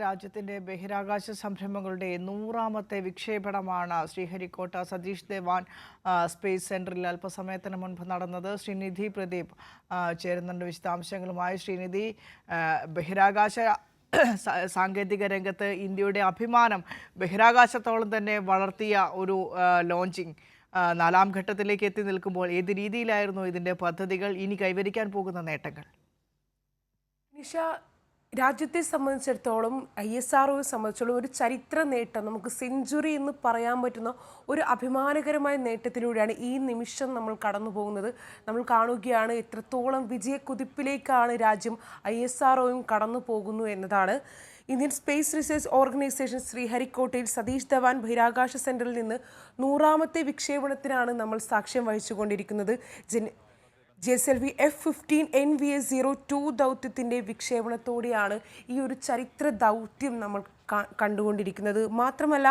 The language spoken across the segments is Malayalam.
രാജ്യത്തിന്റെ ബഹിരാകാശ സംരംഭങ്ങളുടെ 100ാമത്തെ വിക്ഷേപണമാണ് ശ്രീഹരിക്കോട്ട സതീഷ് ധവാൻ സ്പേസ് സെന്ററിൽ അല്പസമയത്തിന് മുൻപ് നടന്നത്. ശ്രീനിധി പ്രദീപ് ചേരുന്നുണ്ട് വിശദാംശങ്ങളുമായി. ശ്രീനിധി, ബഹിരാകാശ സാങ്കേതിക രംഗത്ത് ഇന്ത്യയുടെ അഭിമാനം ബഹിരാകാശത്തോളം തന്നെ വളർത്തിയ ഒരു ലോഞ്ചിങ് 4ാം ഘട്ടത്തിലേക്ക് എത്തി നിൽക്കുമ്പോൾ ഏത് രീതിയിലായിരുന്നു ഇതിന്റെ പദ്ധതികൾ, ഇനി കൈവരിക്കാൻ പോകുന്ന നേട്ടങ്ങൾ? നിഷ, രാജ്യത്തെ സംബന്ധിച്ചിടത്തോളം ISROയെ സംബന്ധിച്ചിടത്തോളം ഒരു ചരിത്ര നേട്ടം, നമുക്ക് സെഞ്ചുറി എന്ന് പറയാൻ പറ്റുന്ന ഒരു അഭിമാനകരമായ നേട്ടത്തിലൂടെയാണ് ഈ നിമിഷം നമ്മൾ കടന്നു പോകുന്നത്. നമ്മൾ കാണുകയാണ് എത്രത്തോളം വിജയക്കുതിപ്പിലേക്കാണ് രാജ്യം ISROയും കടന്നു പോകുന്നു എന്നതാണ്. ഇന്ത്യൻ സ്പേസ് റിസർച്ച് ഓർഗനൈസേഷൻ ശ്രീഹരിക്കോട്ടയിൽ സതീഷ് ധവാൻ ബഹിരാകാശ സെന്ററിൽ നിന്ന് 100ാമത്തെ വിക്ഷേപണത്തിനാണ് നമ്മൾ സാക്ഷ്യം വഹിച്ചുകൊണ്ടിരിക്കുന്നത്. GSLV F-15 NVS-02 ദൗത്യത്തിൻ്റെ വിക്ഷേപണത്തോടെയാണ് ഈ ഒരു ചരിത്ര ദൗത്യം നമ്മൾ കണ്ടുകൊണ്ടിരിക്കുന്നത്. മാത്രമല്ല,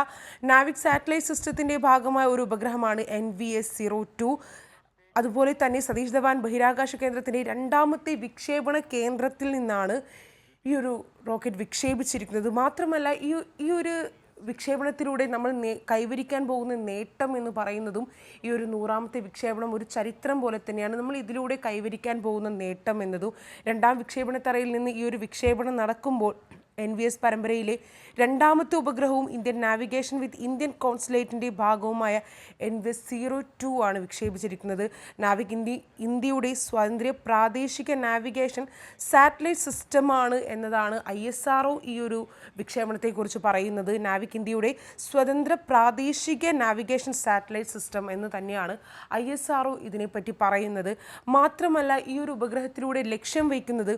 നാവിക് സാറ്റലൈറ്റ് സിസ്റ്റത്തിൻ്റെ ഭാഗമായ ഒരു ഉപഗ്രഹമാണ് NVS-02. അതുപോലെ തന്നെ സതീഷ് ധവാൻ ബഹിരാകാശ കേന്ദ്രത്തിൻ്റെ 2ാമത്തെ വിക്ഷേപണ കേന്ദ്രത്തിൽ നിന്നാണ് ഈ ഒരു റോക്കറ്റ് വിക്ഷേപിച്ചിരിക്കുന്നത്. മാത്രമല്ല, ഈ ഒരു വിക്ഷേപണത്തിലൂടെ നമ്മൾ കൈവരിക്കാൻ പോകുന്ന നേട്ടം എന്ന് പറയുന്നതും ഈ ഒരു 100ാമത്തെ വിക്ഷേപണം ഒരു ചരിത്രം പോലെ തന്നെയാണ്. നമ്മൾ ഇതിലൂടെ കൈവരിക്കാൻ പോകുന്ന നേട്ടം എന്നതും 2ാം വിക്ഷേപണത്തറയിൽ നിന്ന് ഈ ഒരു വിക്ഷേപണം നടക്കുമ്പോൾ NVS പരമ്പരയിലെ 2ാമത്തെ ഉപഗ്രഹവും ഇന്ത്യൻ നാവിഗേഷൻ വിത്ത് ഇന്ത്യൻ കോൺസുലേറ്റിൻ്റെ ഭാഗവുമായ NVS-02 ആണ് വിക്ഷേപിച്ചിരിക്കുന്നത്. നാവിക് ഇന്ത്യയുടെ സ്വതന്ത്ര പ്രാദേശിക നാവിഗേഷൻ സാറ്റലൈറ്റ് സിസ്റ്റമാണ് എന്നതാണ് ISRO ഈ ഒരു വിക്ഷേപണത്തെക്കുറിച്ച് പറയുന്നത്. നാവിക് ഇന്ത്യയുടെ സ്വതന്ത്ര പ്രാദേശിക നാവിഗേഷൻ സാറ്റലൈറ്റ് സിസ്റ്റം എന്ന് തന്നെയാണ് ISRO ഇതിനെപ്പറ്റി പറയുന്നത്. മാത്രമല്ല, ഈ ഒരു ഉപഗ്രഹത്തിലൂടെ ലക്ഷ്യം വയ്ക്കുന്നത്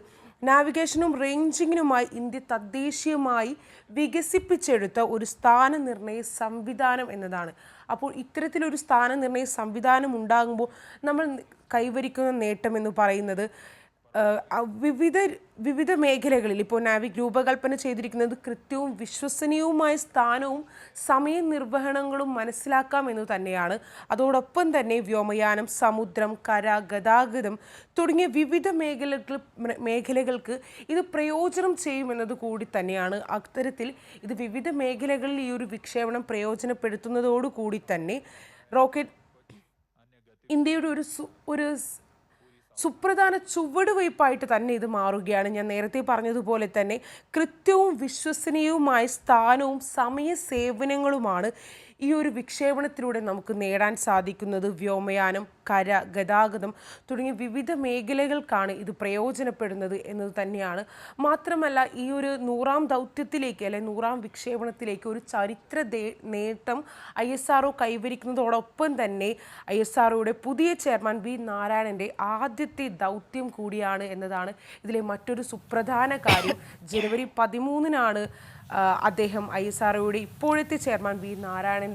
നാവിഗേഷനും റേഞ്ചിങ്ങിനുമായി ഇന്ത്യ തദ്ദേശീയമായി വികസിപ്പിച്ചെടുത്ത ഒരു സ്ഥാനനിർണയ സംവിധാനം എന്നതാണ്. അപ്പോൾ ഇത്തരത്തിലൊരു സ്ഥാനനിർണയ സംവിധാനം ഉണ്ടാകുമ്പോൾ നമ്മൾ കൈവരിക്കുന്ന നേട്ടം എന്ന് പറയുന്നത് വിവിധ മേഖലകളിൽ ഇപ്പോൾ നാവിക് രൂപകൽപ്പന ചെയ്തിരിക്കുന്നത് കൃത്യവും വിശ്വസനീയവുമായ സ്ഥാനവും സമയനിർവഹണങ്ങളും മനസ്സിലാക്കാമെന്ന് തന്നെയാണ്. അതോടൊപ്പം തന്നെ വ്യോമയാനം, സമുദ്രം, കര, ഗതാഗതം തുടങ്ങിയ വിവിധ മേഖലകൾക്ക് ഇത് പ്രയോജനം ചെയ്യുമെന്നത് കൂടി തന്നെയാണ്. അത്തരത്തിൽ ഇത് വിവിധ മേഖലകളിൽ ഈ ഒരു വിക്ഷേപണം പ്രയോജനപ്പെടുത്തുന്നതോടുകൂടി തന്നെ റോക്കറ്റ് ഇന്ത്യയുടെ ഒരു സുപ്രധാന ചുവടുവയ്പായിട്ട് തന്നെ ഇത് മാറുകയാണ്. ഞാൻ നേരത്തെ പറഞ്ഞതുപോലെ തന്നെ കൃത്യവും വിശ്വസനീയവുമായ സ്ഥാനവും സമയ സേവനങ്ങളുമാണ് ഈ ഒരു വിക്ഷേപണത്തിലൂടെ നമുക്ക് നേടാൻ സാധിക്കുന്നത്. വ്യോമയാനം, കര, ഗതാഗതം തുടങ്ങിയ വിവിധ മേഖലകൾക്കാണ് ഇത് പ്രയോജനപ്പെടുന്നത് എന്നത് തന്നെയാണ്. മാത്രമല്ല, ഈ ഒരു 100ാം ദൗത്യത്തിലേക്ക് അല്ലെങ്കിൽ 100ാം വിക്ഷേപണത്തിലേക്ക് ഒരു ചരിത്ര നേട്ടം ISRO കൈവരിക്കുന്നതോടൊപ്പം തന്നെ ISROയുടെ പുതിയ ചെയർമാൻ V നാരായണൻ്റെ ആദ്യത്തെ ദൗത്യം കൂടിയാണ് എന്നതാണ് ഇതിലെ മറ്റൊരു സുപ്രധാന കാര്യം. ജനുവരി 13-നാണ് അദ്ദേഹം ISROയുടെ ഇപ്പോഴത്തെ ചെയർമാൻ V നാരായണൻ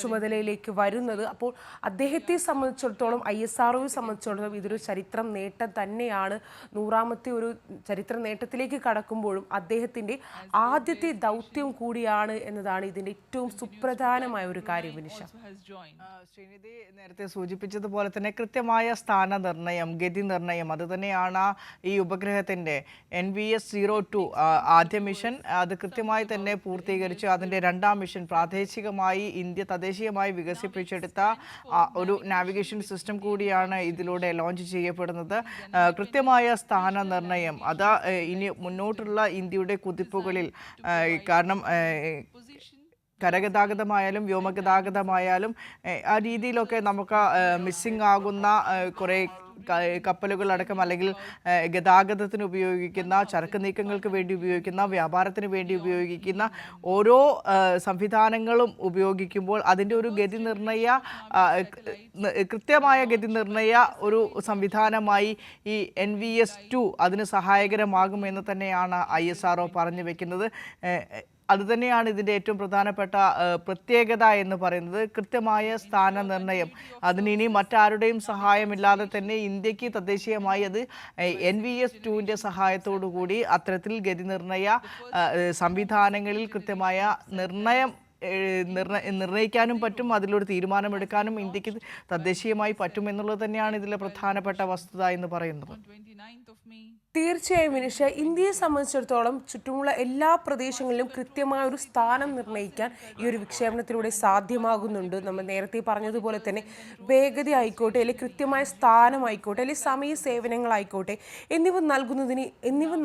ചുമതലയിലേക്ക് വരുന്നത്. അപ്പോൾ അദ്ദേഹത്തെ സംബന്ധിച്ചിടത്തോളം ISROയെ സംബന്ധിച്ചിടത്തോളം ഇതൊരു ചരിത്രം നേട്ടം തന്നെയാണ്. 100ാമത്തെ ഒരു ചരിത്ര നേട്ടത്തിലേക്ക് കടക്കുമ്പോഴും അദ്ദേഹത്തിൻ്റെ ആദ്യത്തെ ദൗത്യം കൂടിയാണ് എന്നതാണ് ഇതിൻ്റെ ഏറ്റവും സുപ്രധാനമായ ഒരു കാര്യം. വിനിഷ, ശ്രീനിധി നേരത്തെ സൂചിപ്പിച്ചതുപോലെ തന്നെ കൃത്യമായ സ്ഥാനനിർണയം, ഗതി നിർണയം അത് തന്നെയാണ് ഈ ഉപഗ്രഹത്തിൻ്റെ NVS-02 ആദ്യ മിഷൻ. അത് കൃത്യമായി തന്നെ പൂർത്തീകരിച്ചു. അതിൻ്റെ 2ാം മിഷൻ പ്രാദേശികമായി ഇന്ത്യ തദ്ദേശീയമായി വികസിപ്പിച്ചെടുത്ത ഒരു നാവിഗേഷൻ സിസ്റ്റം കൂടിയാണ് ഇതിലൂടെ ലോഞ്ച് ചെയ്യപ്പെടുന്നത്. കൃത്യമായ സ്ഥാനനിർണയം അത് ഇനി മുന്നോട്ടുള്ള ഇന്ത്യയുടെ കുതിപ്പുകളിൽ, കാരണം കരഗതാഗതമായാലും വ്യോമഗതാഗതമായാലും ആ രീതിയിലൊക്കെ നമുക്ക് മിസ്സിംഗ് ആകുന്ന കുറേ കപ്പലുകളടക്കം അല്ലെങ്കിൽ ഗതാഗതത്തിന് ഉപയോഗിക്കുന്ന, ചരക്ക് നീക്കങ്ങൾക്ക് വേണ്ടി ഉപയോഗിക്കുന്ന, വ്യാപാരത്തിന് വേണ്ടി ഉപയോഗിക്കുന്ന ഓരോ സംവിധാനങ്ങളും ഉപയോഗിക്കുമ്പോൾ അതിൻ്റെ ഒരു കൃത്യമായ ഗതി നിർണയ ഒരു സംവിധാനമായി ഈ NVS-02 അതിന് സഹായകരമാകുമെന്ന് തന്നെയാണ് ISRO പറഞ്ഞു വെക്കുന്നത്. അതുതന്നെയാണ് ഇതിൻ്റെ ഏറ്റവും പ്രധാനപ്പെട്ട പ്രത്യേകത എന്ന് പറയുന്നത്. കൃത്യമായ സ്ഥാനനിർണയം, അതിനി മറ്റാരുടെയും സഹായമില്ലാതെ തന്നെ ഇന്ത്യക്ക് തദ്ദേശീയമായി അത് NVS-02ൻ്റെ സഹായത്തോടു കൂടി അത്തരത്തിൽ ഗതി നിർണയ സംവിധാനങ്ങളിൽ കൃത്യമായ നിർണ്ണയിക്കാനും പറ്റും, അതിലൊരു തീരുമാനമെടുക്കാനും ഇന്ത്യക്ക് തദ്ദേശീയമായി പറ്റുമെന്നുള്ളത് തന്നെയാണ് ഇതിലെ പ്രധാനപ്പെട്ട വസ്തുത എന്ന് പറയുന്നത്. തീർച്ചയായും വിനിഷ, ഇന്ത്യയെ സംബന്ധിച്ചിടത്തോളം ചുറ്റുമുള്ള എല്ലാ പ്രദേശങ്ങളിലും കൃത്യമായ ഒരു സ്ഥാനം നിർണ്ണയിക്കാൻ ഈ ഒരു വിക്ഷേപണത്തിലൂടെ സാധ്യമാകുന്നുണ്ട്. നമ്മൾ നേരത്തെ പറഞ്ഞതുപോലെ തന്നെ വേഗത ആയിക്കോട്ടെ, അല്ലെങ്കിൽ കൃത്യമായ സ്ഥാനമായിക്കോട്ടെ, അല്ലെങ്കിൽ സമയ സേവനങ്ങളായിക്കോട്ടെ, എന്നിവ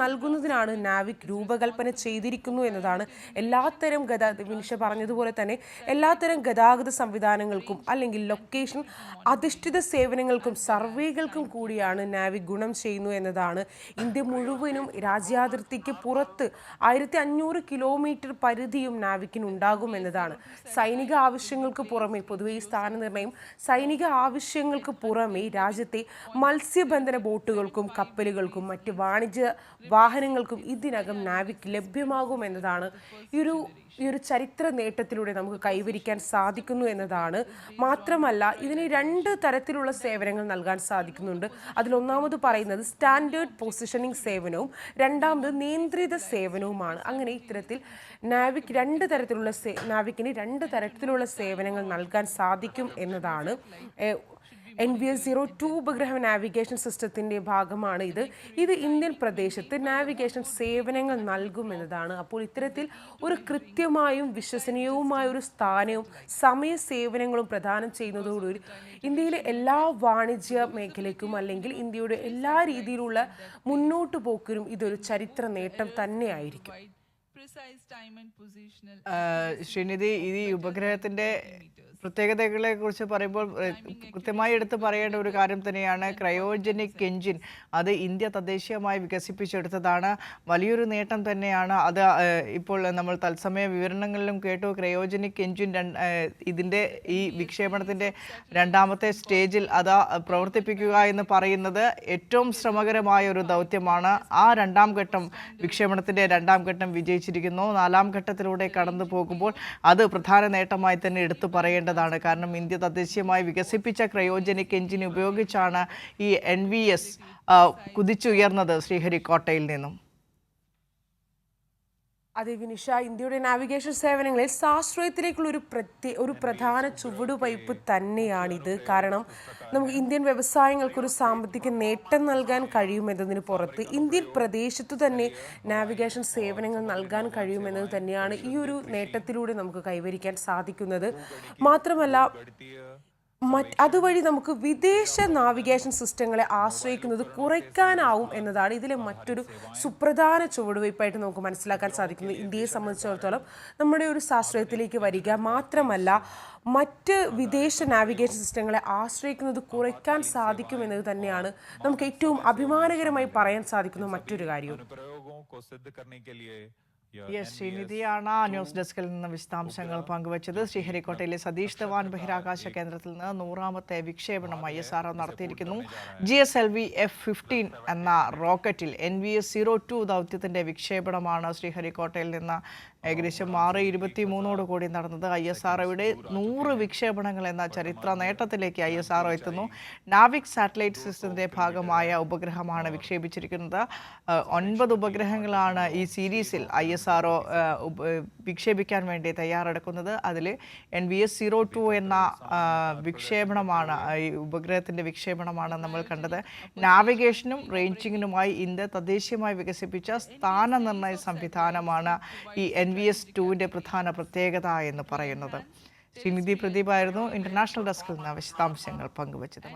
നൽകുന്നതിനാണ് നാവിക് രൂപകൽപ്പന ചെയ്തിരിക്കുന്നു എന്നതാണ്. വിനിഷ പറഞ്ഞതുപോലെ തന്നെ എല്ലാത്തരം ഗതാഗത സംവിധാനങ്ങൾക്കും അല്ലെങ്കിൽ ലൊക്കേഷൻ അധിഷ്ഠിത സേവനങ്ങൾക്കും സർവേകൾക്കും കൂടിയാണ് നാവിക് ഗുണം ചെയ്യുന്നു എന്നതാണ്. ഇന്ത്യ മുഴുവനും രാജ്യാതിർത്തിക്ക് പുറത്ത് 1500 കിലോമീറ്റർ പരിധിയും നാവിക്കിന് ഉണ്ടാകും എന്നതാണ്. സൈനിക ആവശ്യങ്ങൾക്ക് പുറമെ, പൊതുവെ ഈ സ്ഥാനനിർണ്ണയം സൈനിക ആവശ്യങ്ങൾക്ക് പുറമെ രാജ്യത്തെ മത്സ്യബന്ധന ബോട്ടുകൾക്കും കപ്പലുകൾക്കും മറ്റ് വാണിജ്യ വാഹനങ്ങൾക്കും ഇതിനകം നാവിക് ലഭ്യമാകും എന്നതാണ് ഈ ഒരു ചരിത്ര നേട്ടത്തിലൂടെ നമുക്ക് കൈവരിക്കാൻ സാധിക്കുന്നു എന്നതാണ്. മാത്രമല്ല, ഇതിന് 2 തരത്തിലുള്ള സേവനങ്ങൾ നൽകാൻ സാധിക്കുന്നുണ്ട്. അതിലൊന്നാമത് പറയുന്നത് സ്റ്റാൻഡേർഡ് പൊസിഷനിങ് സേവനവും രണ്ടാമത് നിയന്ത്രിത സേവനവുമാണ്. അങ്ങനെ ഇത്തരത്തിൽ നാവിക്കിന് 2 തരത്തിലുള്ള സേവനങ്ങൾ നൽകാൻ സാധിക്കും എന്നതാണ്. NVS-02 ഉപഗ്രഹ നാവിഗേഷൻ സിസ്റ്റത്തിൻ്റെ ഭാഗമാണ് ഇത് ഇന്ത്യൻ പ്രദേശത്ത് നാവിഗേഷൻ സേവനങ്ങൾ നൽകുമെന്നതാണ്. അപ്പോൾ ഇത്തരത്തിൽ ഒരു കൃത്യമായും വിശ്വസനീയവുമായ ഒരു സ്ഥാനവും സമയ സേവനങ്ങളും പ്രദാനം ചെയ്യുന്നതോടുകൂടി ഇന്ത്യയിലെ എല്ലാ വാണിജ്യ മേഖലയ്ക്കും അല്ലെങ്കിൽ ഇന്ത്യയുടെ എല്ലാ രീതിയിലുള്ള മുന്നോട്ടു പോക്കിനും ഇതൊരു ചരിത്ര നേട്ടം തന്നെയായിരിക്കും. ശ്രീനിധി, ഈ ഉപഗ്രഹത്തിന്റെ പ്രത്യേകതകളെ കുറിച്ച് പറയുമ്പോൾ കൃത്യമായി എടുത്ത് പറയേണ്ട ഒരു കാര്യം തന്നെയാണ് ക്രയോജനിക് എഞ്ചിൻ. അത് ഇന്ത്യ തദ്ദേശീയമായി വികസിപ്പിച്ചെടുത്തതാണ്. വലിയൊരു നേട്ടം തന്നെയാണ് അത്. ഇപ്പോൾ നമ്മൾ തത്സമയ വിവരണങ്ങളിലും കേട്ടു, ക്രയോജനിക് എഞ്ചിൻ ഇതിൻ്റെ ഈ വിക്ഷേപണത്തിൻ്റെ 2ാമത്തെ സ്റ്റേജിൽ അത് പ്രവർത്തിപ്പിക്കുക എന്ന് പറയുന്നത് ഏറ്റവും ശ്രമകരമായ ഒരു ദൗത്യമാണ്. ആ 2ാം ഘട്ടം വിക്ഷേപണത്തിൻ്റെ 2ാം ഘട്ടം വിജയിച്ചിരിക്കുന്നു. 4ാം ഘട്ടത്തിലൂടെ കടന്നു പോകുമ്പോൾ അത് പ്രധാന നേട്ടമായി തന്നെ എടുത്തു പറയേണ്ടത്. കാരണം ഇന്ത്യ തദ്ദേശീയമായി വികസിപ്പിച്ച ക്രയോജനിക് എഞ്ചിൻ ഉപയോഗിച്ചാണ് ഈ NVS കുതിച്ചുയർന്നത് ശ്രീഹരിക്കോട്ടയിൽ നിന്നും. അതെ വിനിഷ, ഇന്ത്യയുടെ നാവിഗേഷൻ സേവനങ്ങളിൽ സ്വാശ്രയത്തിലേക്കുള്ള ഒരു പ്രധാന ചുവടുവയ്പ് തന്നെയാണിത്. കാരണം നമുക്ക് ഇന്ത്യൻ വ്യവസായങ്ങൾക്കൊരു സാമ്പത്തിക നേട്ടം നൽകാൻ കഴിയുമെന്നതിന് പുറത്ത് ഇന്ത്യൻ പ്രദേശത്തു തന്നെ നാവിഗേഷൻ സേവനങ്ങൾ നൽകാൻ കഴിയുമെന്നത് തന്നെയാണ് ഈ ഒരു നേട്ടത്തിലൂടെ നമുക്ക് കൈവരിക്കാൻ സാധിക്കുന്നത്. മാത്രമല്ല, അതുവഴി നമുക്ക് വിദേശ നാവിഗേഷൻ സിസ്റ്റങ്ങളെ ആശ്രയിക്കുന്നത് കുറയ്ക്കാനാവും എന്നതാണ് ഇതിലെ മറ്റൊരു സുപ്രധാന ചുവടുവയ്പായിട്ട് നമുക്ക് മനസ്സിലാക്കാൻ സാധിക്കുന്നത്. ഇന്ത്യയെ സംബന്ധിച്ചിടത്തോളം നമ്മുടെ ഒരു സ്വാശ്രയത്തിലേക്ക് വരിക മാത്രമല്ല, മറ്റ് വിദേശ നാവിഗേഷൻ സിസ്റ്റങ്ങളെ ആശ്രയിക്കുന്നത് കുറയ്ക്കാൻ സാധിക്കുമെന്നത് തന്നെയാണ് നമുക്ക് ഏറ്റവും അഭിമാനകരമായി പറയാൻ സാധിക്കുന്ന മറ്റൊരു കാര്യവും. ശ്രീനിധിയാണ് ന്യൂസ് ഡെസ്കിൽ നിന്ന് വിശദാംശങ്ങൾ പങ്കുവച്ചത്. ശ്രീഹരിക്കോട്ടയിലെ സതീഷ് ധവാൻ ബഹിരാകാശ കേന്ദ്രത്തിൽ നിന്ന് 100ാമത്തെ വിക്ഷേപണം ISRO നടത്തിയിരിക്കുന്നു. GSLV F-15 എന്ന റോക്കറ്റിൽ NVS-02 ദൗത്യത്തിന്റെ വിക്ഷേപണമാണ് ശ്രീഹരിക്കോട്ടയിൽ നിന്ന് ഏകദേശം 6:23 കൂടി നടന്നത്. ISROയുടെ 100 വിക്ഷേപണങ്ങൾ എന്ന ചരിത്ര നേട്ടത്തിലേക്ക് ISRO എത്തുന്നു. നാവിക് സാറ്റലൈറ്റ് സിസ്റ്റത്തിന്റെ ഭാഗമായ ഉപഗ്രഹമാണ് വിക്ഷേപിച്ചിരിക്കുന്നത്. 9 ഉപഗ്രഹങ്ങളാണ് ഈ സീരീസിൽ ISRO വിക്ഷേപിക്കാൻ വേണ്ടി തയ്യാറെടുക്കുന്നത്. അതിൽ NVS-02 എന്ന വിക്ഷേപണമാണ്, ഈ ഉപഗ്രഹത്തിൻ്റെ വിക്ഷേപണമാണ് നമ്മൾ കണ്ടത്. നാവിഗേഷനും റേഞ്ചിങ്ങിനുമായി ഇന്ത്യ തദ്ദേശീയമായി വികസിപ്പിച്ച സ്ഥാനനിർണ്ണയ സംവിധാനമാണ് ഈ NVS-2ൻ്റെ പ്രധാന പ്രത്യേകത എന്ന് പറയുന്നത്. ശ്രീനിധി പ്രദീപായിരുന്നു ഇന്റർനാഷണൽ ഡെസ്കിൽ നിന്ന് വിശദാംശങ്ങൾ പങ്കുവച്ചത്.